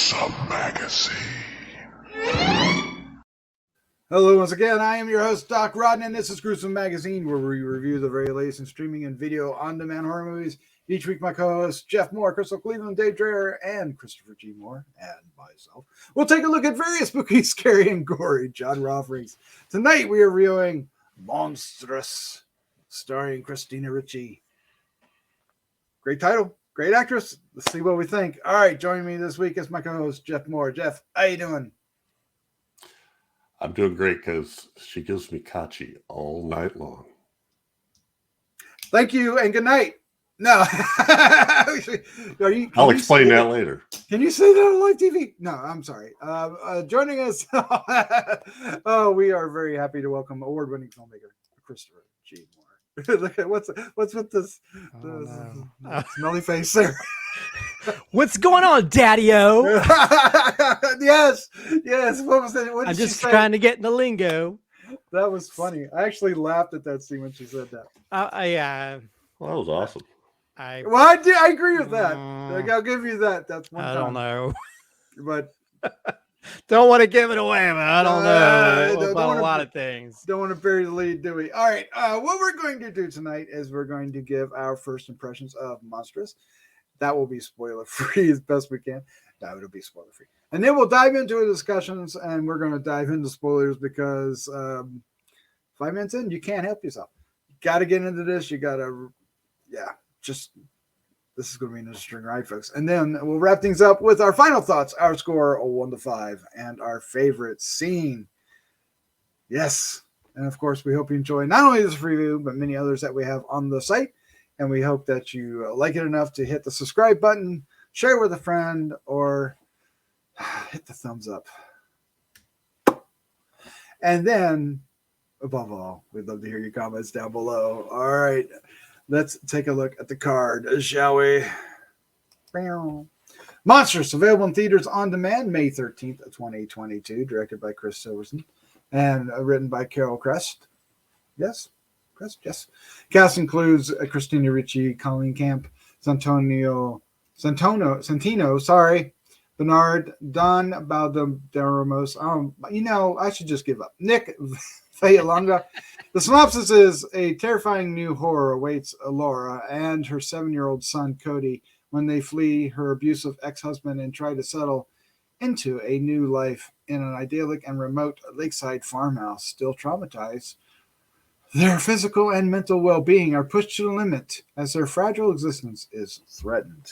Gruesome Magazine. Hello once again, I am your host, Doc Rodden, and this is Gruesome Magazine, where we review the very latest in streaming and video on-demand horror movies. Each week, my co-hosts, Jeff Mohr, Crystal Cleveland, Dave Dreher, and Christopher G. Mohr, and myself, we'll take a look at various spooky, scary, and gory genre offerings. Tonight, we are reviewing MONSTROUS, starring Christina Ricci. Great title, great actress. Let's see what we think. All right, joining me this week is my co-host, Jeff Mohr. Jeff, how you doing? I'm doing great because she gives me kachi all night long. Thank you and good night. No. I'll explain that later. Can you say that on live TV? No, I'm sorry. Joining us, we are very happy to welcome award-winning filmmaker Christopher G. Mohr. Look at what's with this smelly face there. What's going on, Daddy-O? Yes. What was that? I'm just trying to get in the lingo. That was funny. I actually laughed at that scene when she said that. Well, that was awesome. I agree with that. I'll give you that. That's one. I don't know, but don't want to give it away, man. I don't know about a lot of things. Don't want to bury the lead, do we? All right. What we're going to do tonight is we're going to give our first impressions of MONSTROUS. That will be spoiler-free as best we can. No, it'll be spoiler-free. And then we'll dive into the discussions, and we're going to dive into spoilers because 5 minutes in, you can't help yourself. You got to get into this. You got to, this is going to be an interesting ride, folks. And then we'll wrap things up with our final thoughts, our score of 1 to 5, and our favorite scene. Yes. And, of course, we hope you enjoy not only this review, but many others that we have on the site. And we hope that you like it enough to hit the subscribe button, share with a friend, or hit the thumbs up. And then, above all, we'd love to hear your comments down below. All right, let's take a look at the card, shall we? MONSTROUS, available in theaters on demand May 13th, 2022, directed by Chris Silverson, and written by Carol Crest. Yes. Cast includes Christina Ricci, Colleen Camp, Santino, Bernard, Don Balderramos. I should just give up. Nick Vallelonga. The synopsis is a terrifying new horror awaits Laura and her 7-year-old son, Cody, when they flee her abusive ex-husband and try to settle into a new life in an idyllic and remote lakeside farmhouse. Still traumatized, their physical and mental well-being are pushed to the limit as their fragile existence is threatened.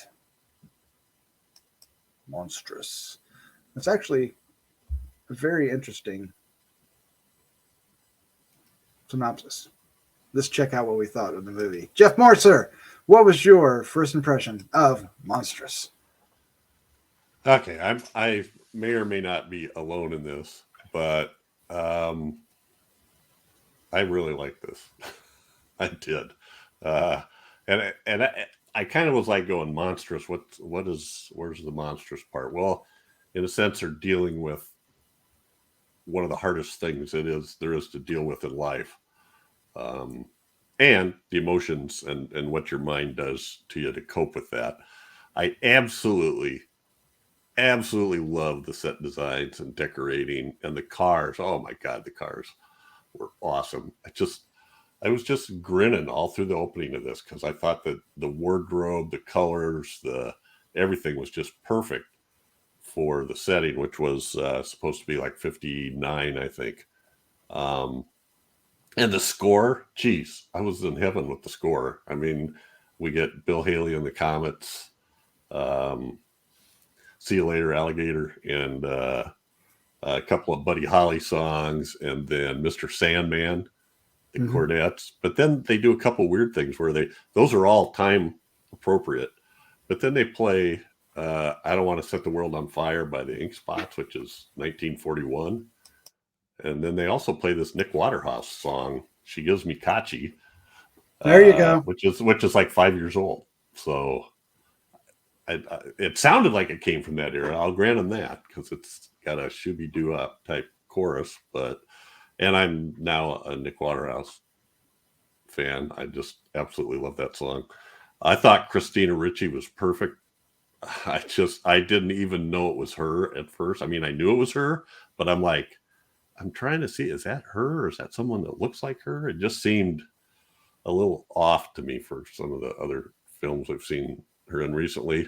MONSTROUS. It's actually a very interesting synopsis. Let's check out what we thought of the movie. Jeff Mohr, sir, what was your first impression of MONSTROUS? Okay, I may or may not be alone in this, but I really like this. I did. And I kind of was like going, monstrous. Where's the monstrous part? Well, in a sense, they're dealing with one of the hardest things there is to deal with in life. And the emotions and what your mind does to you to cope with that. I absolutely love the set designs and decorating and the cars. Oh my God, the cars were awesome. I was just grinning all through the opening of this because I thought that the wardrobe, the colors, everything was just perfect for the setting, which was supposed to be like 59, I think. And the score, geez, I was in heaven with the score. I mean, we get Bill Haley and the Comets, See You Later, Alligator, and a couple of Buddy Holly songs, and then Mr. Sandman, the Cordettes. But then they do a couple weird things where those are all time appropriate. But then they play I Don't Want to Set the World on Fire by the Ink Spots, which is 1941. And then they also play this Nick Waterhouse song, She Gives Me Kachi. There you go. Which is like 5 years old. So it sounded like it came from that era. I'll grant them that because it's got a shooby-doo-up type chorus. And I'm now a Nick Waterhouse fan. I just absolutely love that song. I thought Christina Ricci was perfect. I didn't even know it was her at first. I mean, I knew it was her, but I'm like, I'm trying to see, is that her or is that someone that looks like her? It just seemed a little off to me for some of the other films I've seen her in recently.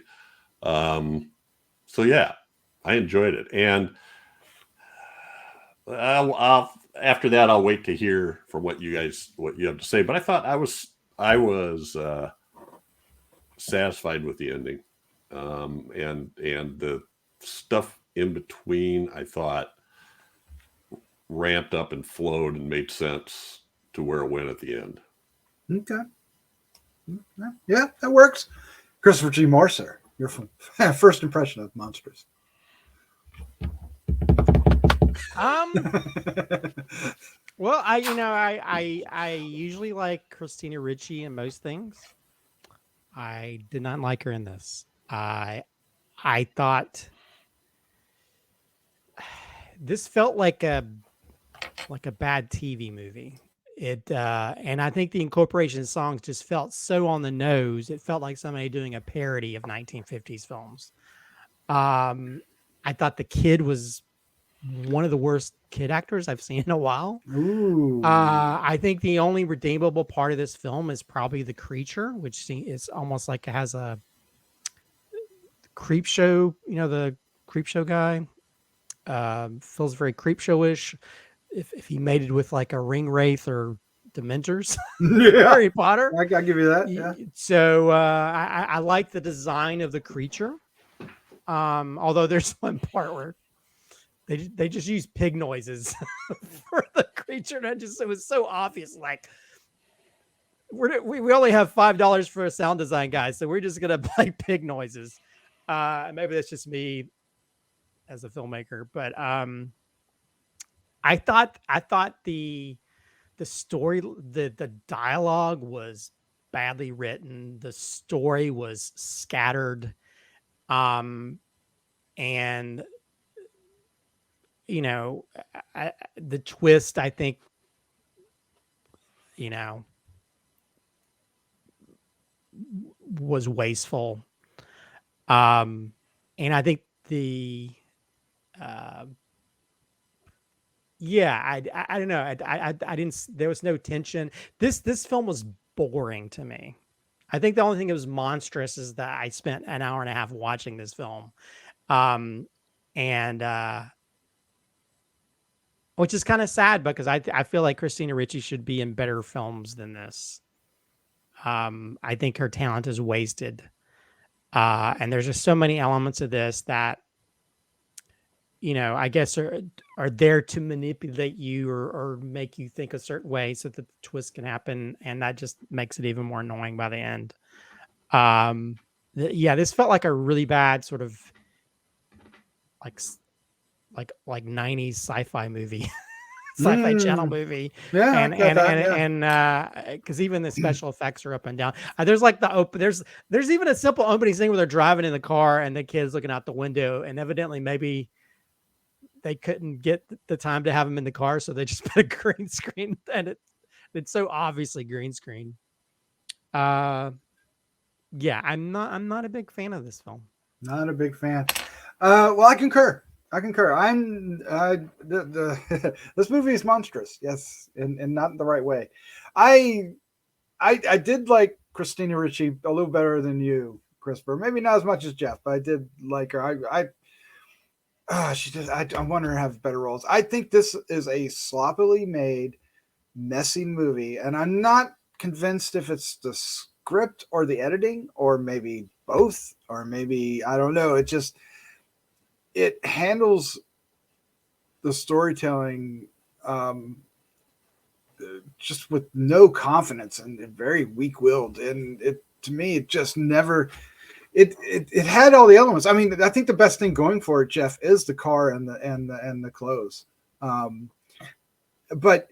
So yeah, I enjoyed it. And after that, I'll wait to hear from what you have to say. But I thought I was satisfied with the ending, and the stuff in between, I thought ramped up and flowed and made sense to where it went at the end. Okay. Yeah, that works. Christopher G. Mohr, sir, your first impression of Monstrous. Well, I usually like Christina Ricci in most things. I did not like her in this. I thought this felt like a bad TV movie. It and I think the incorporation of songs just felt so on the nose. It felt like somebody doing a parody of 1950s films. I thought the kid was one of the worst kid actors I've seen in a while. Ooh. I think the only redeemable part of this film is probably the creature, which is almost like it has a creep show. You know, the creep show guy feels very creep showish. If he mated with like a ring wraith or dementors, Yeah. Harry Potter. I'll give you that. Yeah. So I like the design of the creature. Although there's one part where they just use pig noises for the creature. And it was so obvious. Like we only have $5 for a sound design, guys, so we're just gonna play pig noises. Maybe that's just me as a filmmaker, but I thought the story, the dialogue was badly written. The story was scattered, and the twist, I think, was wasteful. And I think I don't know. I didn't, there was no tension. This film was boring to me. I think the only thing that was monstrous is that I spent an hour and a half watching this film. Which is kind of sad because I feel like Christina Ricci should be in better films than this. I think her talent is wasted. And there's just so many elements of this that, I guess are there to manipulate you or make you think a certain way so that the twist can happen. And that just makes it even more annoying by the end. This felt like a really bad sort of like 90s sci-fi movie. Sci-fi channel movie. Yeah. And because even the special effects are up and down. There's like there's even a simple opening scene where they're driving in the car and the kid's looking out the window, and evidently maybe they couldn't get the time to have him in the car, so they just put a green screen, and it's so obviously green screen. I'm not a big fan of this film. Not a big fan. Well, I concur. I'm this movie is monstrous. Yes, and not in the right way. I did like Christina Ricci a little better than you, Christopher. Maybe not as much as Jeff, but I did like her. I want her to have better roles. I think this is a sloppily made, messy movie, and I'm not convinced if it's the script or the editing, or maybe both, or maybe I don't know. It handles the storytelling just with no confidence and very weak-willed, and to me it just never. It had all the elements. I mean, I think the best thing going for it, Jeff, is the car and the clothes. But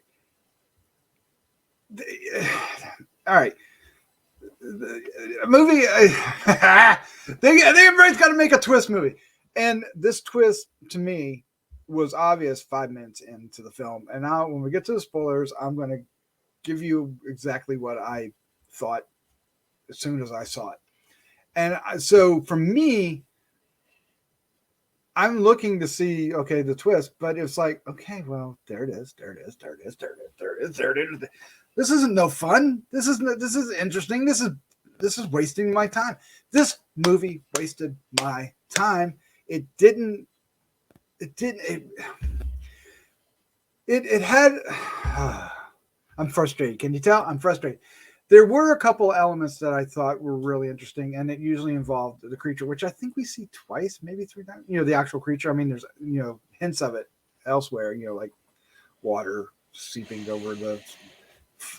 all right, the movie. Everybody's got to make a twist movie. And this twist, to me, was obvious 5 minutes into the film. And now when we get to the spoilers, I'm going to give you exactly what I thought as soon as I saw it. So for me, I'm looking to see, okay, the twist, but it's like, okay, well, there it is. This isn't no fun. This is interesting. This is wasting my time. This movie wasted my time. It had, I'm frustrated. Can you tell? I'm frustrated. There were a couple elements that I thought were really interesting, and it usually involved the creature, which I think we see twice, maybe 3 times. The actual creature. I mean, there's hints of it elsewhere. Like water seeping over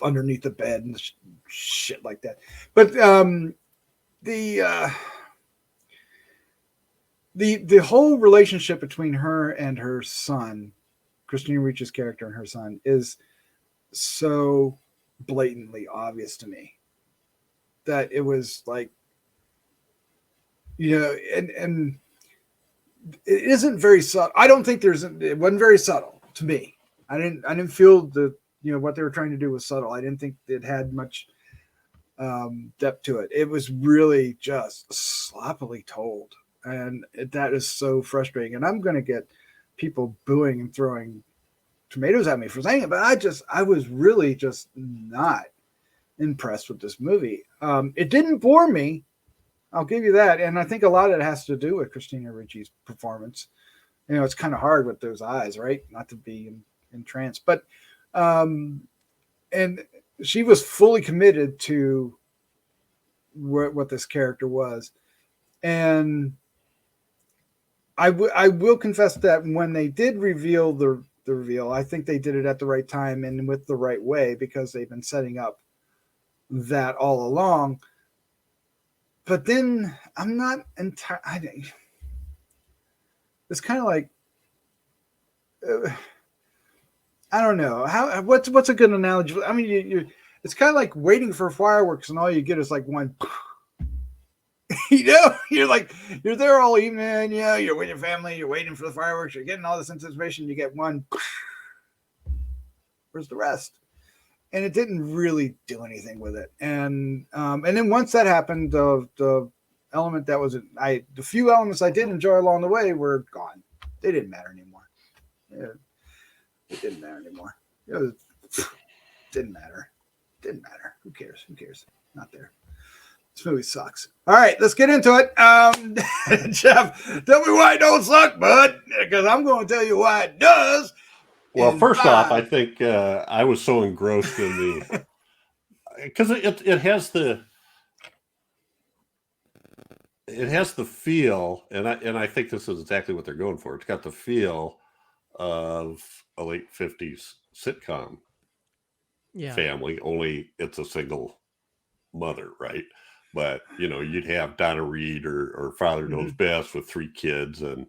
underneath the bed and shit like that. But the whole relationship between her and her son, Christina Ricci's character and her son, is so blatantly obvious to me that it was like, and it isn't very subtle. I don't think it wasn't very subtle to me. I didn't feel what they were trying to do was subtle. I didn't think it had much depth to it. It was really just sloppily told, and that is so frustrating. And I'm going to get people booing and throwing tomatoes at me for saying it, but I was really just not impressed with this movie. It didn't bore me, I'll give you that, and I think a lot of it has to do with Christina Ricci's performance. It's kind of hard with those eyes, right? Not to be in trance, but and she was fully committed to what this character was, and I will confess that when they did reveal the reveal, I think they did it at the right time and with the right way, because they've been setting up that all along. But then I'm not entirely. It's kind of like I don't know what's a good analogy. I mean, it's kind of like waiting for fireworks, and all you get is like one. You're there all evening, you're with your family, you're waiting for the fireworks, you're getting all this anticipation, you get one. Where's the rest? And it didn't really do anything with it. And then once that happened, the element that was the few elements I did enjoy along the way were gone. They didn't matter anymore. It didn't matter anymore. Didn't matter. Who cares? Not there. This movie sucks. All right, let's get into it. Jeff, tell me why it don't suck, bud, because I'm going to tell you why it does. Well, first off, I think I was so engrossed in the because it has the feel, and I think this is exactly what they're going for. It's got the feel of a late 50s sitcom family, only it's a single mother, right? But you'd have Donna Reed or Father Knows Best with 3 kids, and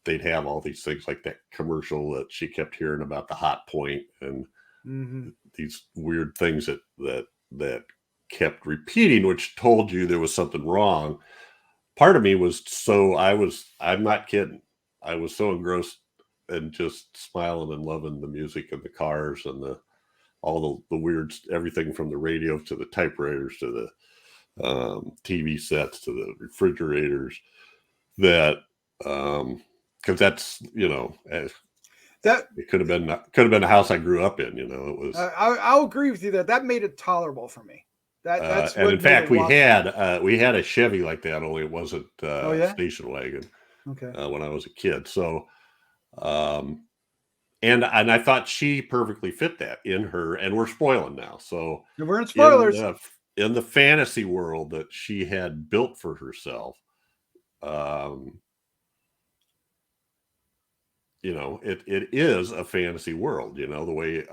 they'd have all these things like that commercial that she kept hearing about, the hot point, and these weird things that kept repeating, which told you there was something wrong. Part of me was I'm not kidding, I was so engrossed and just smiling and loving the music and the cars and all the weird, everything from the radio to the typewriters to the TV sets to the refrigerators, that because that's that it could have been the house I grew up in. It was. I'll agree with you that made it tolerable for me. That's and in fact we had a Chevy like that, only it wasn't station wagon. Okay. When I was a kid, so and I thought she perfectly fit that in her, and we're spoiling now. So we're in spoilers. In the fantasy world that she had built for herself, it is a fantasy world, the way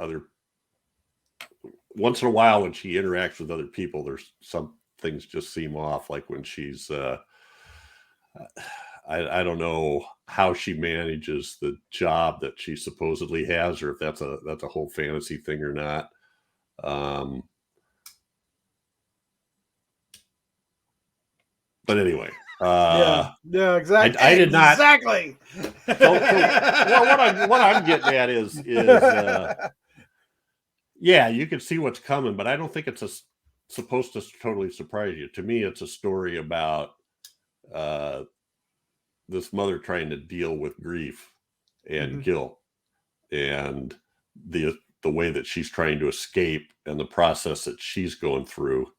once in a while when she interacts with other people, there's some things just seem off, like when she's I don't know how she manages the job that she supposedly has, or if that's a whole fantasy thing or not. But anyway, yeah, exactly. I did not exactly. So what I'm getting at is yeah, you can see what's coming, but I don't think it's supposed to totally surprise you. To me, it's a story about this mother trying to deal with grief and guilt, and the way that she's trying to escape, and the process that she's going through.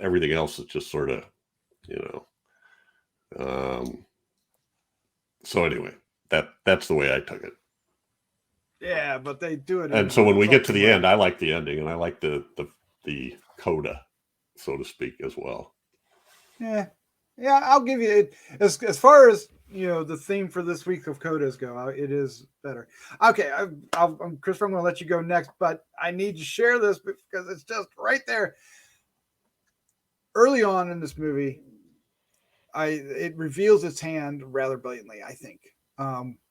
Everything else is just sort of, so anyway, that's the way I took it. Yeah, but they do it. And so when we get to the end, I like the ending, and I like the coda, so to speak, as well. Yeah, I'll give you it. As far as the theme for this week of codas go, it is better. Okay, Christopher, I'm going to let you go next, but I need to share this because it's just right there. Early on in this movie, it reveals its hand rather blatantly, I think.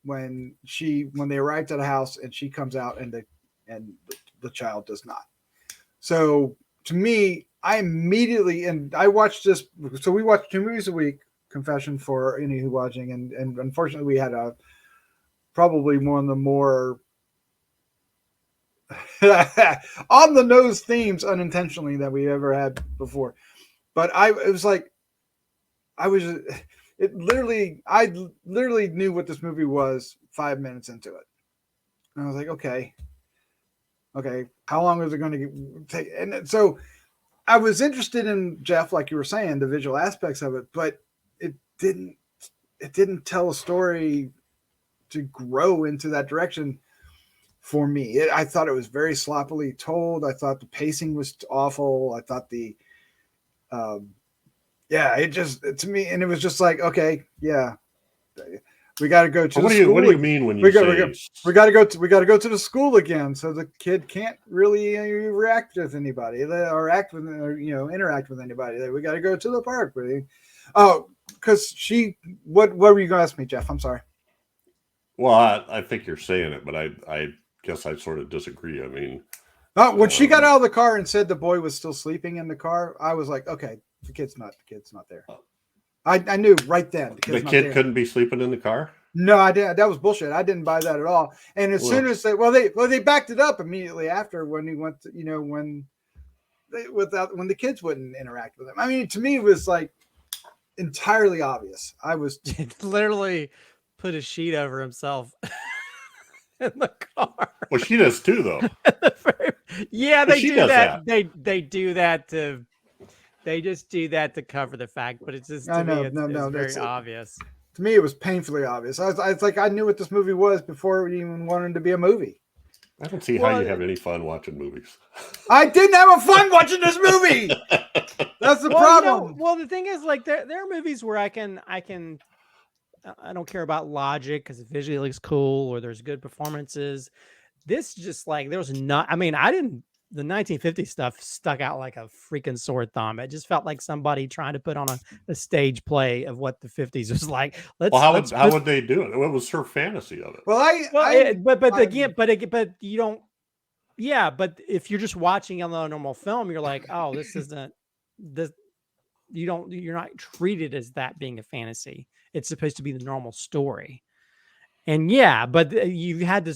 When they arrived at a house and she comes out and the child does not. So to me, I immediately, and I watched this. So we watch 2 movies a week. Confession for any who watching, and unfortunately we had probably one of the more on the nose themes unintentionally that we ever had before. But I literally knew what this movie was 5 minutes into it. And I was like, okay, how long is it going to take? And so I was interested in, Jeff, like you were saying, the visual aspects of it, but it didn't tell a story to grow into that direction for me. I thought it was very sloppily told. I thought the pacing was awful. I thought it just, to me, and it was just like, okay, yeah, we got to go to the school. What do you mean when you we got to go to the school again? So the kid can't really react with anybody or interact with anybody. We got to go to the park. Oh, because what were you going to ask me, Jeff? I'm sorry. Well, I think you're saying it, but I guess I sort of disagree. I mean, when she got out of the car and said the boy was still sleeping in the car, I was like, okay, the kid's not there. I knew right then. The kid couldn't be sleeping in the car? No, I didn't. That was bullshit. I didn't buy that at all. And as soon as they backed it up immediately after when he went to, when the kids wouldn't interact with him. I mean, to me, it was like entirely obvious. I was literally put a sheet over himself in the car. Well, she does too, though. Yeah, they do that. They do that to. They just do that to cover the fact, but it's just it's very obvious. To me, it was painfully obvious. It's like I knew what this movie was before it even wanted to be a movie. I don't see how you have any fun watching movies. I didn't have a fun watching this movie. That's the problem. The thing is, like, there are movies where I don't care about logic because it visually looks cool or there's good performances. This just like there's not. I mean, the 1950s stuff stuck out like a freaking sore thumb. It just felt like somebody trying to put on a stage play of what the 50s was like. How would they do it? What was her fantasy of it? But you don't. Yeah, but if you're just watching a normal film, you're like, oh, this isn't this. You're not treated as that being a fantasy. It's supposed to be the normal story. And yeah, but you had to.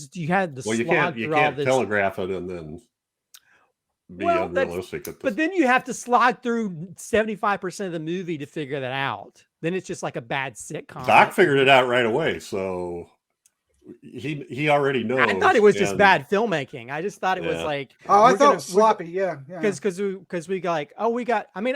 Well, you can't telegraph it and then be unrealistic. But then you have to slog through 75% of the movie to figure that out. Then it's just like a bad sitcom. Doc figured it out right away, so he already knows. I thought it was just bad filmmaking. I just thought it was like, I thought it was sloppy. Yeah, because we got I mean,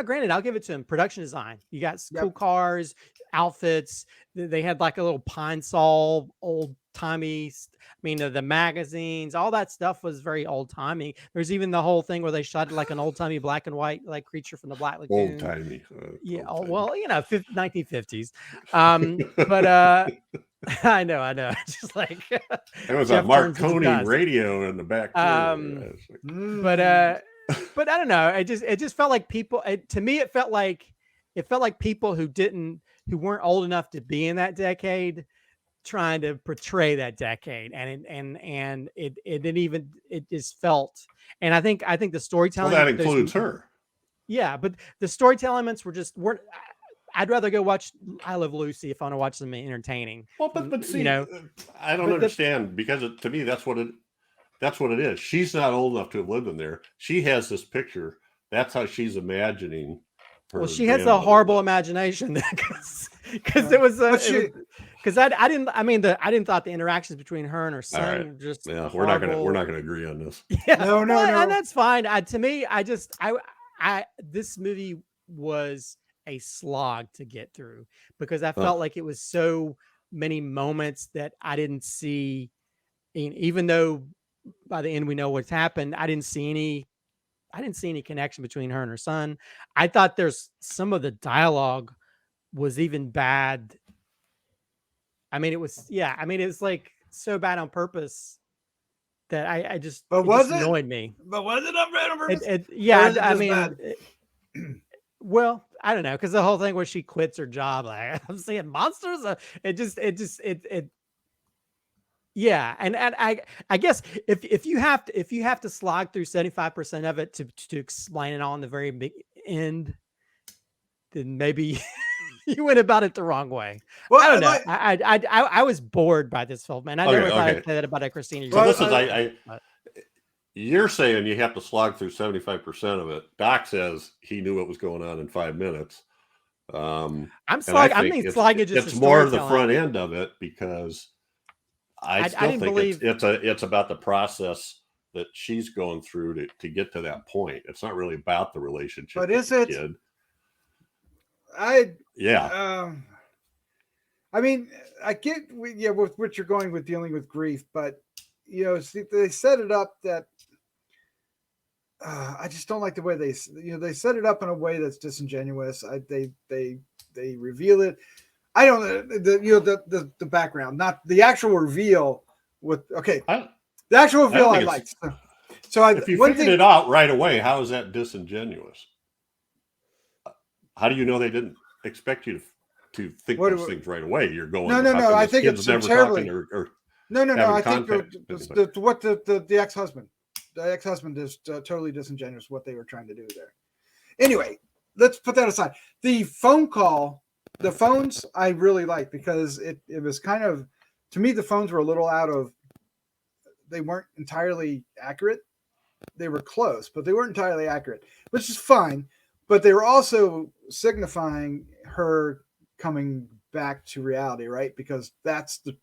granted, I'll give it to him. Production design. You got cool cars, outfits. They had like a little Pine Sol, old timey. I mean, the magazines, all that stuff was very old timey. There's even the whole thing where they shot like an old timey black and white like creature from the Black Lagoon. Old timey. Yeah. Well, 1950s. But I know. Just like there was a Mark Coney radio in the back. But I don't know. It just felt like people. To me, it felt like people who weren't old enough to be in that decade trying to portray that decade, and it just felt. And I think the storytelling. Well, that includes her. Yeah, but the storytelling elements weren't. I'd rather go watch I Love Lucy if I want to watch something entertaining. Well, but see, I don't understand because to me that's what it. That's what it is. She's not old enough to have lived in there. She has this picture. That's how she's imagining her. Well, she has a horrible imagination because it was because I didn't thought the interactions between her and her son were just we're not gonna agree on this. Yeah, no, and that's fine. To me, this movie was a slog to get through because I felt like it was so many moments that I didn't see, even though by the end we know what's happened. I didn't see any connection between her and her son. I thought there's some of the dialogue was even bad. I mean, it was like so bad on purpose that I just, annoyed me. But was it on purpose? Well, I don't know, because the whole thing where she quits her job, like I'm seeing monsters. Yeah, and I guess if you have to slog through 75% of it to explain it all in the very big end, then maybe you went about it the wrong way. Well, I don't know. I was bored by this film, and I never thought I'd say that about a Christina. So this is you're saying you have to slog through 75% of it. Doc says he knew what was going on in 5 minutes. I'm slogging. It's more of the front end of it because I still think it's about the process that she's going through to get to that point. It's not really about the relationship. But is it? Kid. I mean, I get with what you're going with dealing with grief, but they set it up that I just don't like the way they set it up in a way that's disingenuous. They reveal it. I don't the background, not the actual reveal. The actual reveal I liked. So if you figured it out right away, how is that disingenuous? How do you know they didn't expect you to think those things right away? You're going. No. I think it's never terribly. No. I think the ex-husband. The ex-husband is totally disingenuous what they were trying to do there. Anyway, let's put that aside. The phone call, the phones I really liked because it was kind of, to me, the phones were a little they weren't entirely accurate. They were close, but they weren't entirely accurate, which is fine. But they were also signifying her coming back to reality, right? Because that's the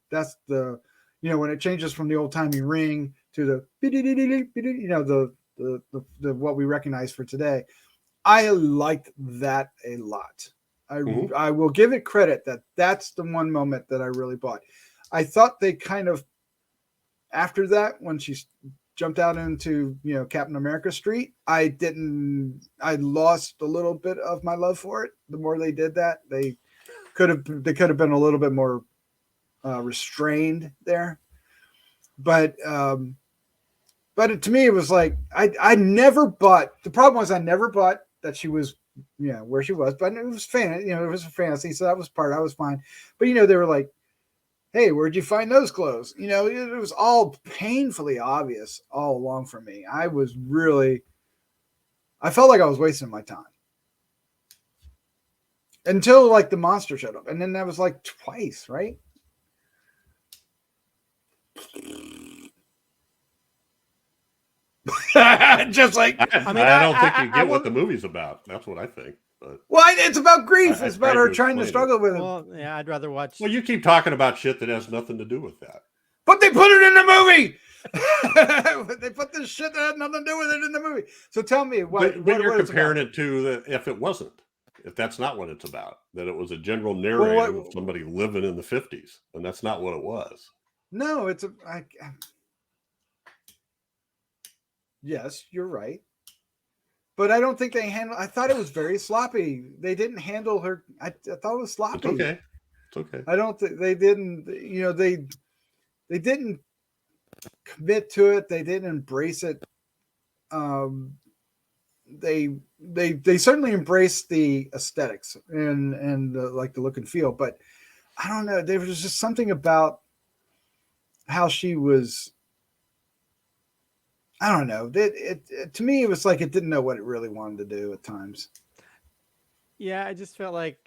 when it changes from the old timey ring to the what we recognize for today. I liked that a lot. I will give it credit that that's the one moment that I really bought. I thought they kind of, after that, when she jumped out into Captain America Street, I lost a little bit of my love for it. The more they did that, they could have been a little bit more restrained there. But to me, it was like I never bought. The problem was I never bought that she was where she was. But it was it was a fantasy, so that was part. I was fine. But they were like, hey, where'd you find those clothes? It was all painfully obvious all along for me. I felt like I was wasting my time until like the monster showed up. And then that was like twice, right? Just like, I don't think you get what the movie's about. That's what I think. But it's about grief. It's about her trying to struggle with it. Well, yeah, I'd rather watch. Well, you keep talking about shit that has nothing to do with that. But they put it in the movie. They put this shit that had nothing to do with it in the movie. So tell me what you're comparing it to if it wasn't. If that's not what it's about, that it was a general narrative of somebody living in the 50s, and that's not what it was. No, it's yes, you're right. But I don't think they I thought it was very sloppy. They didn't handle her. I thought it was sloppy. It's okay. I don't think they didn't, they didn't commit to it. They didn't embrace it. They certainly embraced the aesthetics and the look and feel, but I don't know. There was just something about how she was. I don't know. To me, it was like it didn't know what it really wanted to do at times. Yeah, I just felt like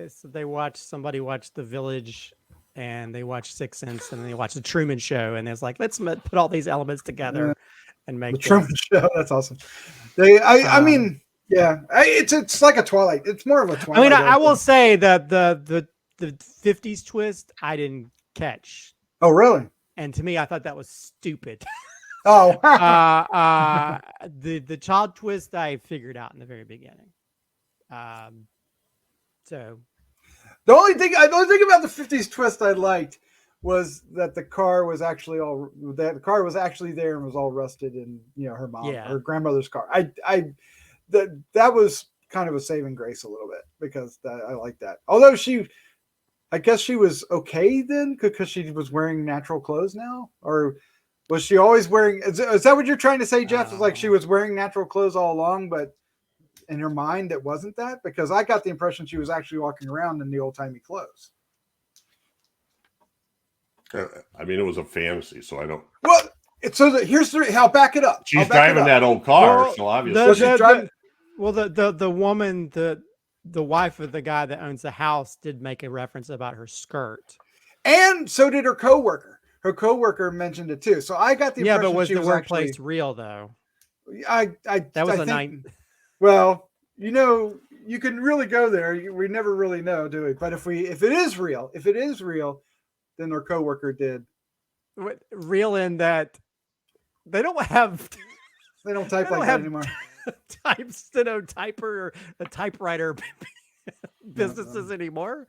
somebody watched The Village and they watched Sixth Sense, and then they watched the Truman Show, and it's like, let's put all these elements together and make The this. Truman Show. That's awesome. I mean, yeah, it's like a Twilight. It's more of a Twilight. I mean, I will say that the 50s twist I didn't catch. Oh, really? And to me, I thought that was stupid. Oh, the child twist I figured out in the very beginning. So the only thing about the 50s twist I liked was that the car was actually there and was all rusted in, her mom, her grandmother's car. That was kind of a saving grace a little bit, because I like that. Although I guess she was okay then because she was wearing natural clothes now, or was she always wearing? Is that what you're trying to say, Jeff? It's like she was wearing natural clothes all along, but in her mind it wasn't that, because I got the impression she was actually walking around in the old timey clothes. I mean, it was a fantasy, so I don't. Well, I'll back it up. She's driving that old car, so obviously she's driving. The woman, the wife of the guy that owns the house, did make a reference about her skirt, and so did her coworker. Her coworker mentioned it too. So I got the impression. Yeah, but was the workplace actually real though? That was a night. Well, you can really go there. We never really know, do we? But if it is real, then her coworker did. Real in that they don't have. They don't type like that anymore. Stenotyper or a typewriter businesses anymore.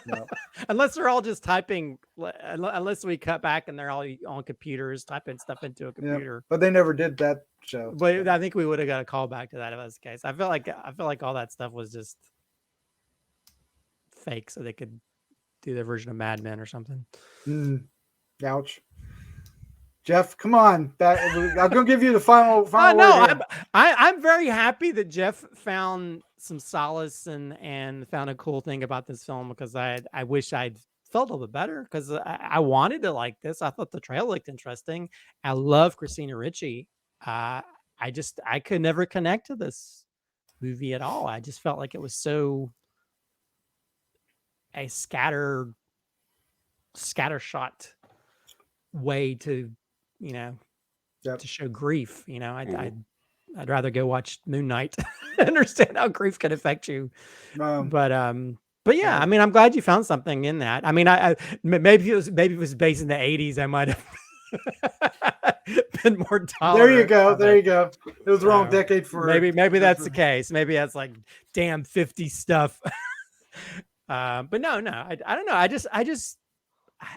No. Unless they're all just typing, unless we cut back and they're all on computers typing stuff into a computer. But they never did that show. But I think we would have got a call back to that if that's the case. I feel like all that stuff was just fake so they could do their version of Mad Men or something. Ouch. Jeff, come on. I'm going to give you the final no, word. I'm very happy that Jeff found some solace and found a cool thing about this film, because I wish I'd felt a little bit better, because I wanted to like this. I thought the trailer looked interesting. I love Christina Ricci. I could never connect to this movie at all. I just felt like it was so a scattershot way to to show grief. I'd rather go watch Moon Knight understand how grief can affect you. But yeah, I mean, I'm glad you found something in that. I mean, I maybe it was based in the 80s. I might have been more tolerant. There you go. It was the wrong decade for maybe that's the case. Maybe that's like damn 50 stuff. But no, I don't know.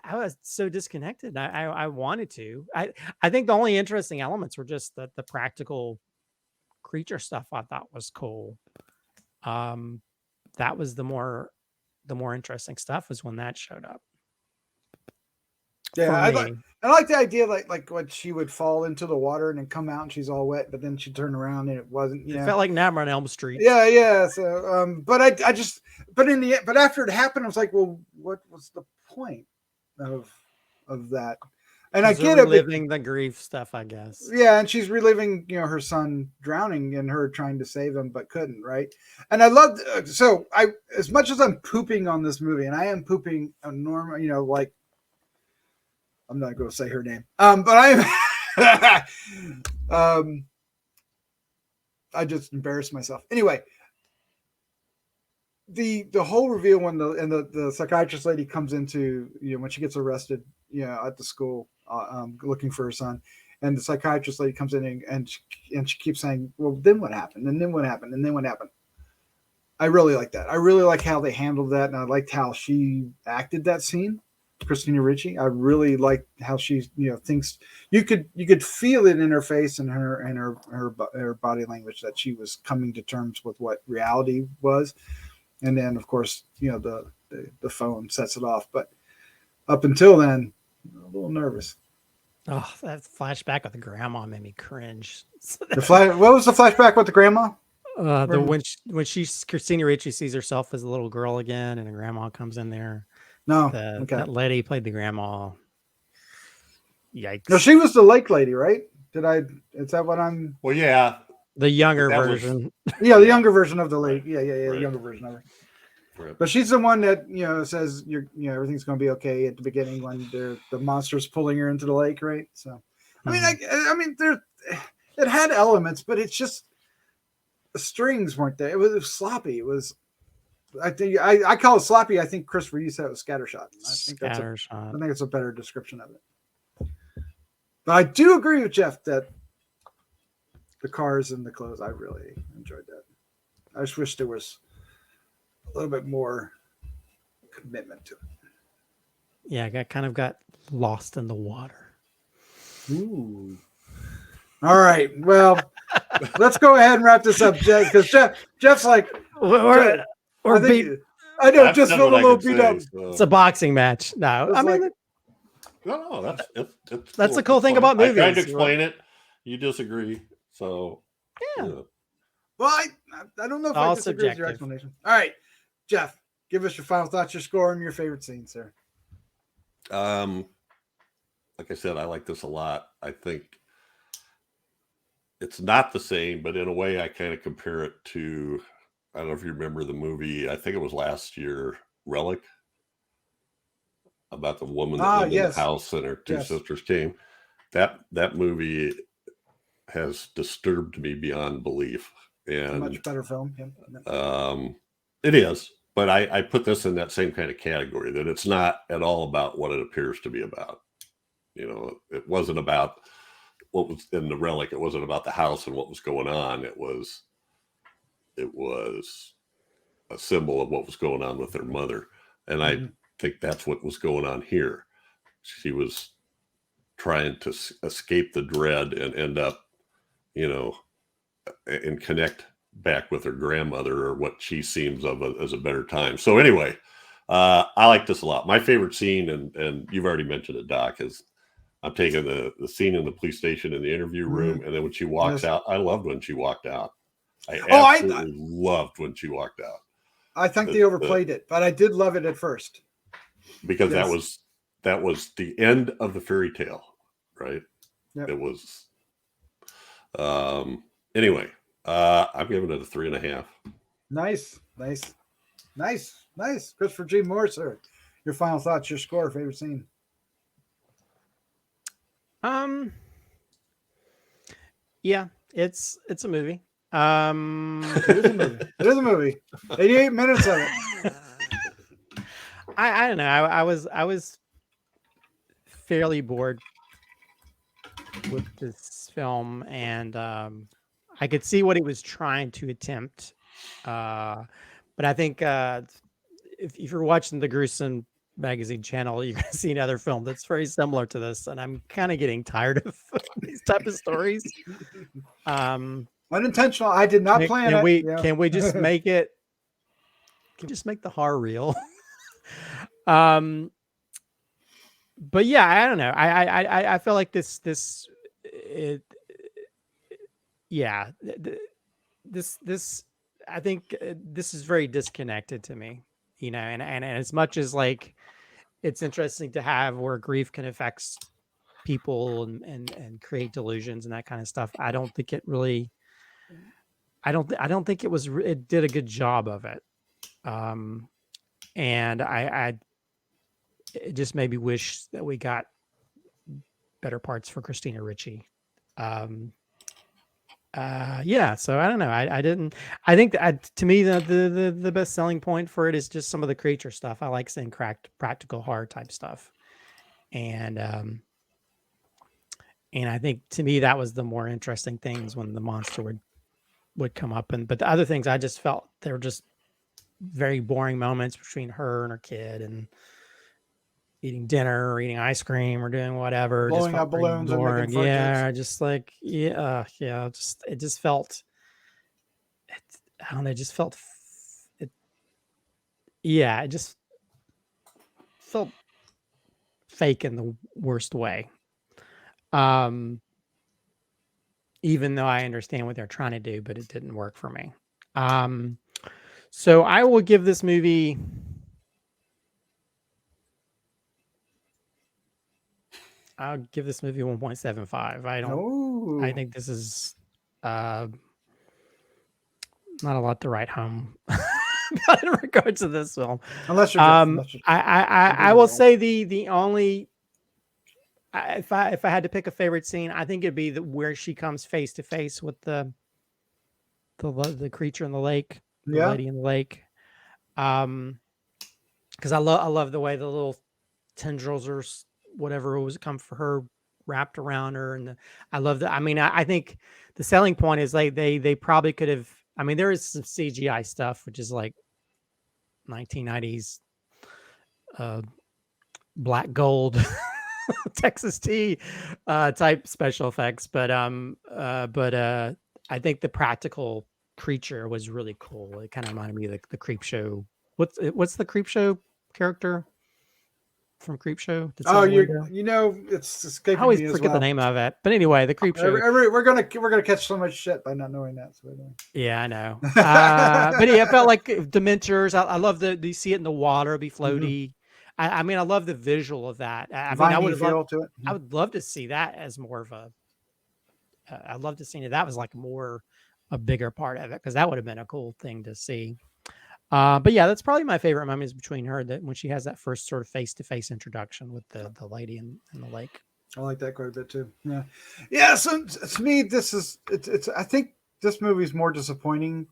I was so disconnected. I wanted to. I think the only interesting elements were just the practical creature stuff. I thought was cool. That was the more interesting stuff was when that showed up. Yeah, I like the idea like when she would fall into the water and then come out and she's all wet, but then she'd turn around and it wasn't. It felt like Nightmare on Elm Street. Yeah. So, but after it happened, I was like, well, what was the point of that? And I get it, reliving the grief stuff, I guess. Yeah, and she's reliving, her son drowning and her trying to save him but couldn't, right? And I loved. So as much as I'm pooping on this movie, and I am pooping on Norma, like I'm not going to say her name, but I am. I just embarrassed myself. Anyway, the whole reveal when the psychiatrist lady comes into, when she gets arrested, at the school, looking for her son, and the psychiatrist lady comes in and she keeps saying, well, then what happened? And then what happened? And then what happened? I really like that. I really like how they handled that. And I liked how she acted that scene. Christina Ricci. I really liked how she, thinks you could feel it in her face and her body language that she was coming to terms with what reality was. And then of course, the phone sets it off. But up until then, a little nervous. Oh, that flashback with the grandma made me cringe. What was the flashback with the grandma? When Christina Ricci sees herself as a little girl again, and the grandma comes in there. No, that lady played the grandma. Yikes! No, she was the lake lady, right? Is that what I'm? Well, yeah, the younger version. Yeah, the younger version of the lake. Yeah, the younger version of her. Right. But she's the one that says everything's going to be okay at the beginning when the monster's pulling her into the lake, right? So, I mean, I mean, it had elements, but it's just the strings weren't there. It was sloppy. It was. I think I call it sloppy. I think Christopher, you said it was scattershot. I think it's a better description of it. But I do agree with Jeff that the cars and the clothes, I really enjoyed that. I just wish there was a little bit more commitment to it. Yeah, I kind of got lost in the water. Ooh. All right. Well, let's go ahead and wrap this up, Jeff, because Jeff's like, I know, just felt a little beat up. So. It's a boxing match. No, I mean, no, that's the cool thing about movies. I tried to explain it. You disagree, so yeah. Well, I don't know if I disagree with your explanation. All right, Jeff, give us your final thoughts, your score, and your favorite scene, sir. Like I said, I like this a lot. I think it's not the same, but in a way, I kind of compare it to. I don't know if you remember the movie. I think it was last year, Relic, about the woman that lived in the house and her two sisters came. That movie has disturbed me beyond belief. And much better film. It is, but I put this in that same kind of category, that it's not at all about what it appears to be about. It wasn't about what was in the Relic. It wasn't about the house and what was going on. It was a symbol of what was going on with their mother. And I think that's what was going on here. She was trying to escape the dread and end up, and connect back with her grandmother, or what she seems of as a better time. So anyway, I like this a lot. My favorite scene, and you've already mentioned it, Doc, is I'm taking the scene in the police station in the interview room. And then when she walks out, I loved when she walked out. I absolutely loved when she walked out. I think they overplayed it, but I did love it at first. Because that was the end of the fairy tale, right? Yep. It was anyway, I'm giving it a 3.5. Nice. Christopher G. Mohr, sir. Your final thoughts, your score, favorite scene. Yeah, it's a movie. It is a movie. 88 minutes of it. I don't know. I was fairly bored with this film, and I could see what it was trying to attempt. But I think if you're watching the Gruesome Magazine channel, you're gonna see another film that's very similar to this, and I'm kind of getting tired of these type of stories. Unintentional. I did not plan it. Can we just make it? Can we just make the horror real? But yeah, I don't know. I feel like this I think this is very disconnected to me, and as much as like it's interesting to have where grief can affect people and create delusions and that kind of stuff. I don't think it really. I don't think it did a good job of it. And it just made me wish that we got better parts for Christina Ricci. Yeah, so I don't know. I think that to me, the best selling point for it is just some of the creature stuff. I like seeing practical horror type stuff. And I think to me, that was the more interesting things when the monster would come up. But the other things I just felt they were just very boring moments between her and her kid and eating dinner or eating ice cream or doing whatever, blowing up balloons and making fart jokes. Just like it just felt I don't know, it just felt it just felt fake in the worst way. Even though I understand what they're trying to do, but it didn't work for me. So I will give this movie I'll give this movie 1.75. I think this is not a lot to write home about in regards to this film. Unless you're, I will say the only if I had to pick a favorite scene, I think it'd be where she comes face to face with the creature in the lake, the lady in the lake. Because I love the way the little tendrils or whatever it was come for her wrapped around her, and I love that. I mean, I think the selling point is like they probably could have. I mean, there is some CGI stuff, which is like 1990s black gold Texas tea type special effects, but I think the practical creature was really cool. It kind of reminded me of the Creep Show. What's the Creep Show character from Creep Show? Oh, it's escaping I always me as forget well. the name of it. But anyway, the Creep Show. We're gonna catch so much shit by not knowing that. So yeah, I know. But yeah, it felt like Dementors. I love you see it in the water, be floaty. I mean, I love the visual of that. I mean, I would love to see that as more of a. I'd love to see that was like more a bigger part of it, because that would have been a cool thing to see. But yeah, that's probably my favorite memories between her, that when she has that first sort of face-to-face introduction with the lady in the lake. I like that quite a bit too. Yeah. So to me, it's I think this movie is more disappointing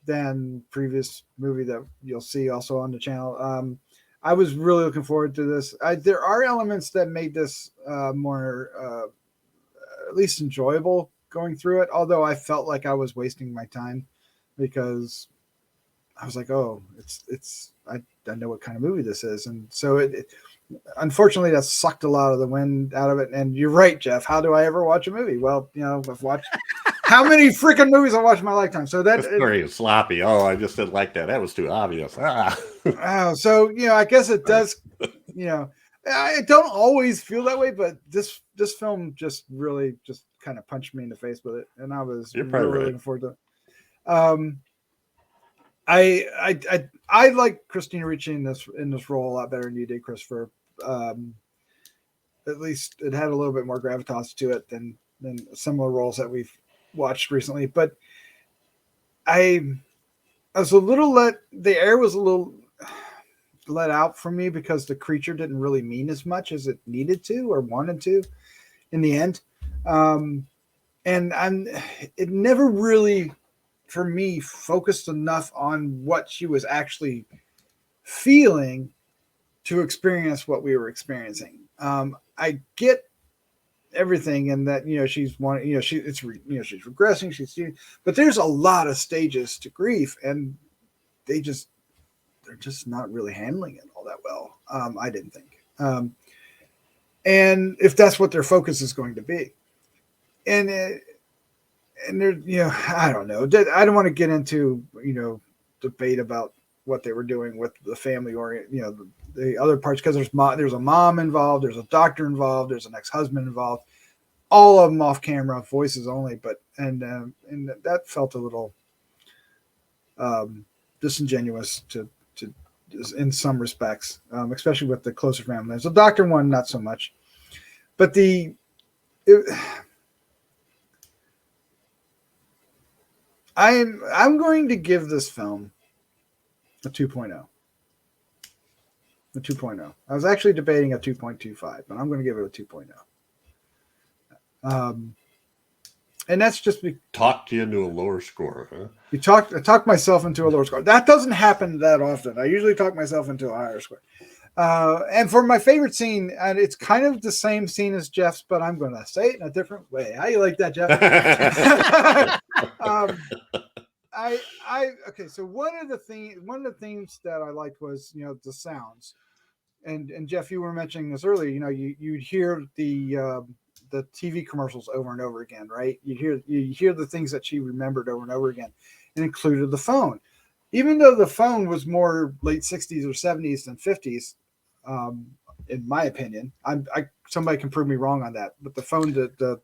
than previous movie that you'll see also on the channel. I was really looking forward to this. There are elements that made this more at least enjoyable going through it, although I felt like I was wasting my time, because I was like, oh, I know what kind of movie this is. And so unfortunately that sucked a lot of the wind out of it. And you're right, Jeff. How do I ever watch a movie? Well, I've watched how many freaking movies I watched in my lifetime. So that story is sloppy. Oh, I just didn't like that. That was too obvious. Oh, so, I guess it does, I don't always feel that way, but this film just really just kind of punched me in the face with it. And I was really looking forward to it. I like Christina Ricci in this role a lot better than you did, Christopher. At least it had a little bit more gravitas to it than similar roles that we've watched recently. But I was a little the air was a little let out from me, because the creature didn't really mean as much as it needed to or wanted to in the end. And it never really, for me, focused enough on what she was actually feeling to experience what we were experiencing. I get everything, and that she's wanting, she's regressing, but there's a lot of stages to grief, and they're just not really handling it all that well. I didn't think, and if that's what their focus is going to be, and there, I don't know. I don't want to get into, debate about what they were doing with the family the other parts, because there's a mom involved, there's a doctor involved, there's an ex-husband involved, all of them off camera, voices only. But and that felt a little disingenuous to in some respects, especially with the closer family. There's a doctor one, not so much, but I'm going to give this film a 2.0. A 2.0. I was actually debating a 2.25, but I'm going to give it a 2.0. And that's just talked you into a lower score, huh? I talked myself into a lower score. That doesn't happen that often. I usually talk myself into a higher score. And for my favorite scene, and it's kind of the same scene as Jeff's, but I'm going to say it in a different way. How you like that, Jeff? Okay. So one of the themes that I liked was, the sounds, and Jeff, you were mentioning this earlier. You'd hear the TV commercials over and over again, right? You hear the things that she remembered over and over again, and included the phone. Even though the phone was more late 60s or 70s than 50s, in my opinion. Somebody can prove me wrong on that, but the phone, the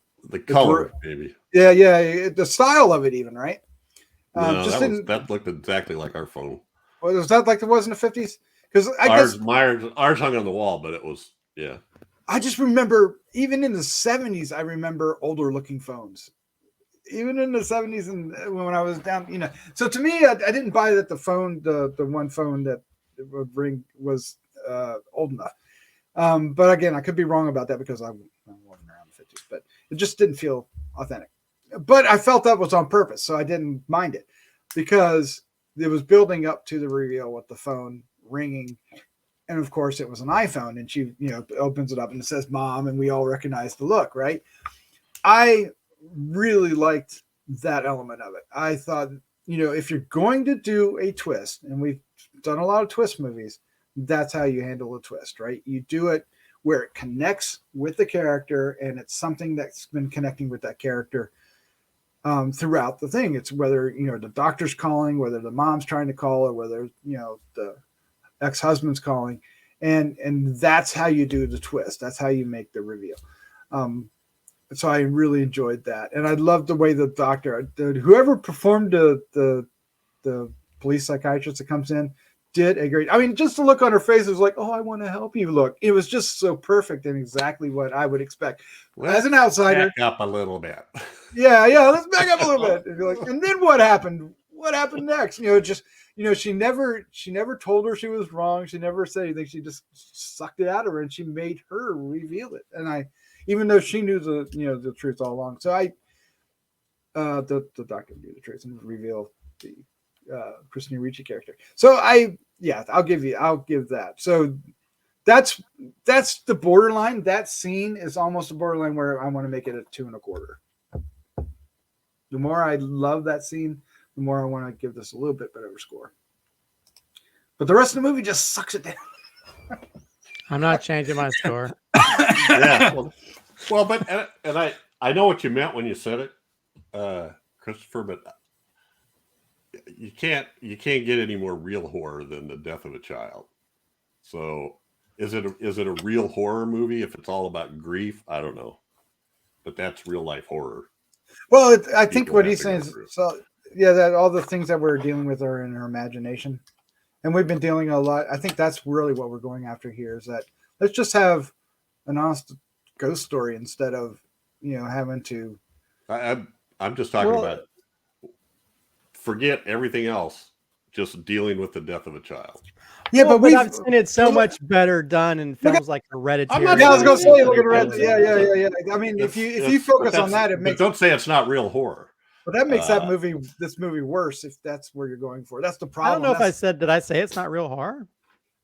color, maybe. Yeah, the style of it even, right? No, that looked exactly like our phone. Was that like it was in the 50s? Because ours hung on the wall, but it was, yeah. I just remember, even in the 70s, I remember older looking phones. even in the 70s and when I was down, so to me, I didn't buy that the phone, the one phone that would ring was old enough. But again, I could be wrong about that because I wasn't around the 50s, but it just didn't feel authentic. But I felt that was on purpose, so I didn't mind it because it was building up to the reveal with the phone ringing. And of course, it was an iPhone, and she, opens it up and it says "Mom," and we all recognize the look, right? I really liked that element of it. I thought, if you're going to do a twist, and we've done a lot of twist movies, that's how you handle a twist, right? You do it where it connects with the character, and it's something that's been connecting with that character throughout the thing. It's whether, the doctor's calling, whether the mom's trying to call, or whether, the ex-husband's calling, and that's how you do the twist. That's how you make the reveal. So I really enjoyed that, and I loved the way the doctor, whoever performed the police psychiatrist that comes in, did a great. I mean, just the look on her face was like, "Oh, I want to help you." Look, it was just so perfect and exactly what I would expect as an outsider. Back up a little bit. Yeah. Let's back up a little bit. And then what happened? What happened next? She never told her she was wrong. She never said anything. She just sucked it out of her, and she made her reveal it. And even though she knew the truth all along. So the doctor knew the truth and revealed the Christina Ricci character. So I'll give that. So that's the borderline. That scene is almost a borderline where I want to make it a 2.25. The more I love that scene, the more I want to give this a little bit better score. But the rest of the movie just sucks it down. I'm not changing my score. Yeah. Well, but and I know what you meant when you said it, Christopher, but you can't get any more real horror than the death of a child. So is it a real horror movie if it's all about grief? I don't know, but that's real life horror. Well, I think what he's saying is, so yeah, that all the things that we're dealing with are in our imagination, and we've been dealing a lot. I think that's really what we're going after here, is that let's just have an honest ghost story instead of having to. I'm just talking about forget everything else, just dealing with the death of a child. Yeah, but we've I've seen it so much better done in films like Hereditary. I was going to say, look at Hereditary. Yeah. I mean, if you focus on that, it makes. But don't say it's not real horror. But that makes this movie worse if that's where you're going for. That's the problem. I don't know if I said, did I say it's not real horror?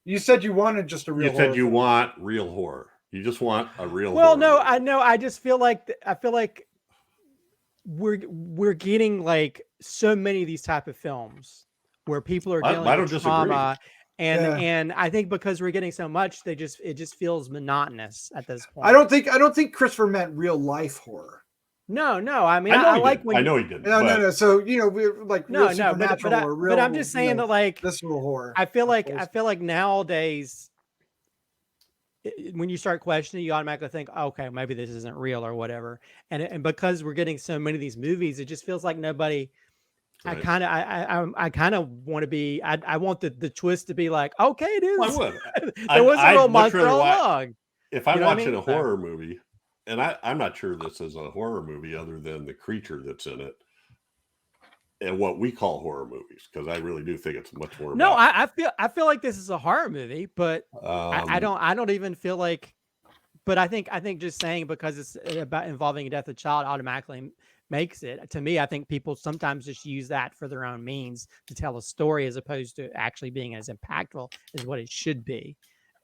You said you wanted just a real horror. You said you want real horror. You just want a real horror. Well, no, I know. I just feel like we're getting like so many of these type of films where people are dealing with trauma. And I think because we're getting so much, it just feels monotonous at this point. I don't think Christopher meant real life horror. No. I mean, I like when I know he didn't. No. So we're like supernatural or real. But I'm just saying that like visceral horror. I feel like nowadays, when you start questioning, you automatically think, okay, maybe this isn't real or whatever. And because we're getting so many of these movies, it just feels like nobody. Right. I kind of want to be. I want the twist to be like, okay, it is. Well, I would. There was a real monster all along. If I'm watching a horror movie, and I'm not sure this is a horror movie other than the creature that's in it, and what we call horror movies, because I really do think it's much more. No, I feel like this is a horror movie, but I don't even feel like. But I think just saying because it's about involving a death of a child automatically makes it. To me, I think people sometimes just use that for their own means to tell a story as opposed to actually being as impactful as what it should be.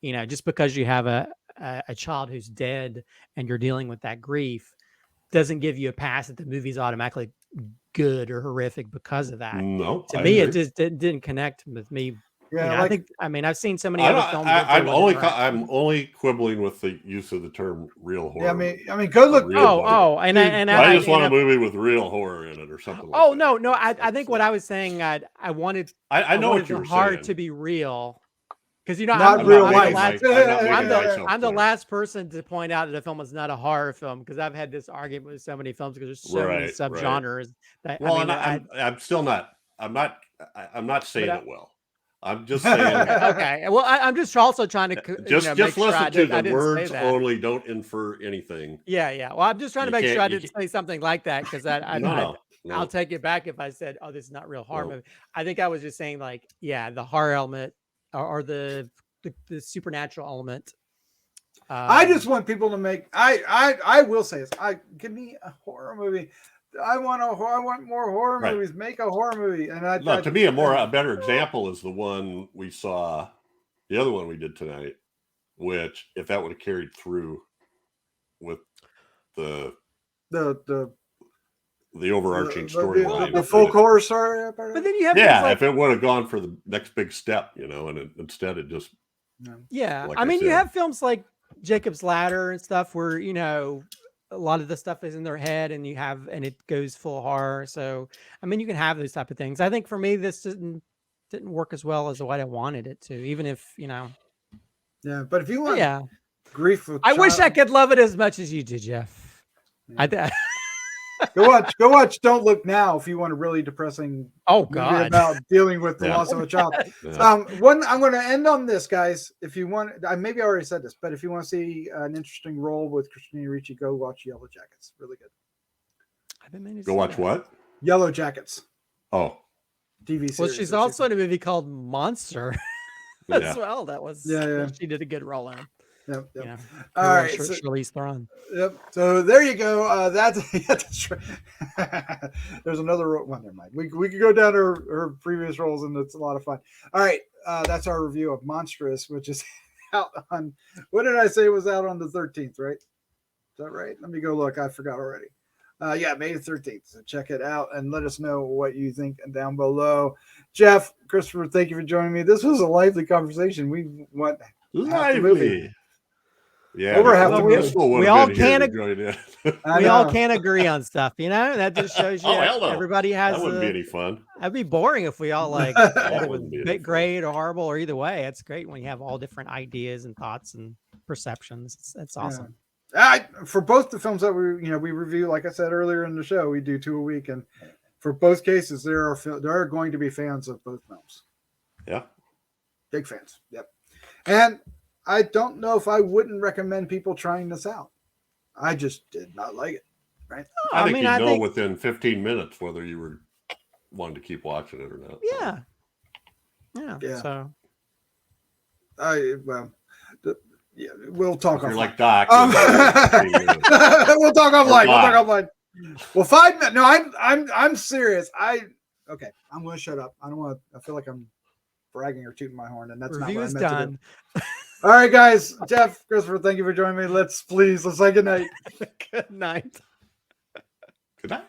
Just because you have a child who's dead and you're dealing with that grief doesn't give you a pass that the movie's automatically good or horrific because of that. No, to me, it just didn't connect with me. Yeah, I've seen so many other films. I'm only quibbling with the use of the term real horror. Yeah, I mean, go look. I just want a movie with real horror in it or something. No. I think what I was saying, I wanted. I know what you were saying. Hard to be real, because not real life. I'm the last person to point out that a film is not a horror film, because I've had this argument with so many films because there's so many subgenres. I'm still not. I'm not saying it well. I'm just saying. Okay. Well, I'm just also trying to Just make sure listen I to didn't the say words that. only. Don't infer anything. Yeah. Well, I'm just trying to make sure I didn't say something like that because No. I'll take it back if I said, "Oh, this is not real horror No. movie." I think I was just saying like, yeah, the horror element or the supernatural element. I just want people to make. I will say this. Give me a horror movie. I want more horror Right. movies. Make a horror movie. And to me, a better example is the one we saw, the other one we did tonight. Which, if that would have carried through with the overarching storyline, the folk horror story. But then you have if it would have gone for the next big step, and instead it just I mean, you have films like Jacob's Ladder and stuff where a lot of the stuff is in their head and it goes full horror. So I mean, you can have those type of things. I think for me, this didn't work as well as what I wanted it to, even if Yeah, but if you want grief, I wish I could love it as much as you did, Jeff. Yeah. Go watch Don't Look Now if you want a really depressing movie about dealing with the loss of a child. I'm going to end on this, guys. If you want, maybe I already said this, but if you want to see an interesting role with Christina Ricci, go watch Yellow Jackets. Really good. I've been meaning to go watch that. What? Yellow Jackets. Oh, TV series. Well, she's also in a movie called Monster as well. That was she did a good role in. Yep. All right, Charlize Theron. Yep. So there you go. That's there's another one. Never mind. We could go down her previous roles, and it's a lot of fun. All right, that's our review of Monstrous, which is out on. What did I say it was out on the 13th? Right? Is that right? Let me go look. I forgot already. May the 13th. So check it out and let us know what you think down below. Jeff, Christopher, thank you for joining me. This was a lively conversation. We went lively. Yeah, over half the movie. We all can't agree. We all can't agree on stuff, That just shows you everybody has. That wouldn't be any fun. That'd be boring if we all it was great or horrible or either way. It's great when you have all different ideas and thoughts and perceptions. It's awesome. For both the films that we review, like I said earlier in the show, we do 2 a week, and for both cases, there are going to be fans of both films. Yeah, big fans. Yep, and I don't know if I wouldn't recommend people trying this out. I just did not like it. Right? I think you know within 15 minutes whether you were wanting to keep watching it or not. Yeah. So, we'll talk. You're like Doc. We'll talk offline. Well, 5 minutes. No, I'm serious. I'm going to shut up. I don't want to. I feel like I'm bragging or tooting my horn, and that's not what I meant to do. All right, guys. Jeff, Christopher, thank you for joining me. Let's say good night. Good night. Good night.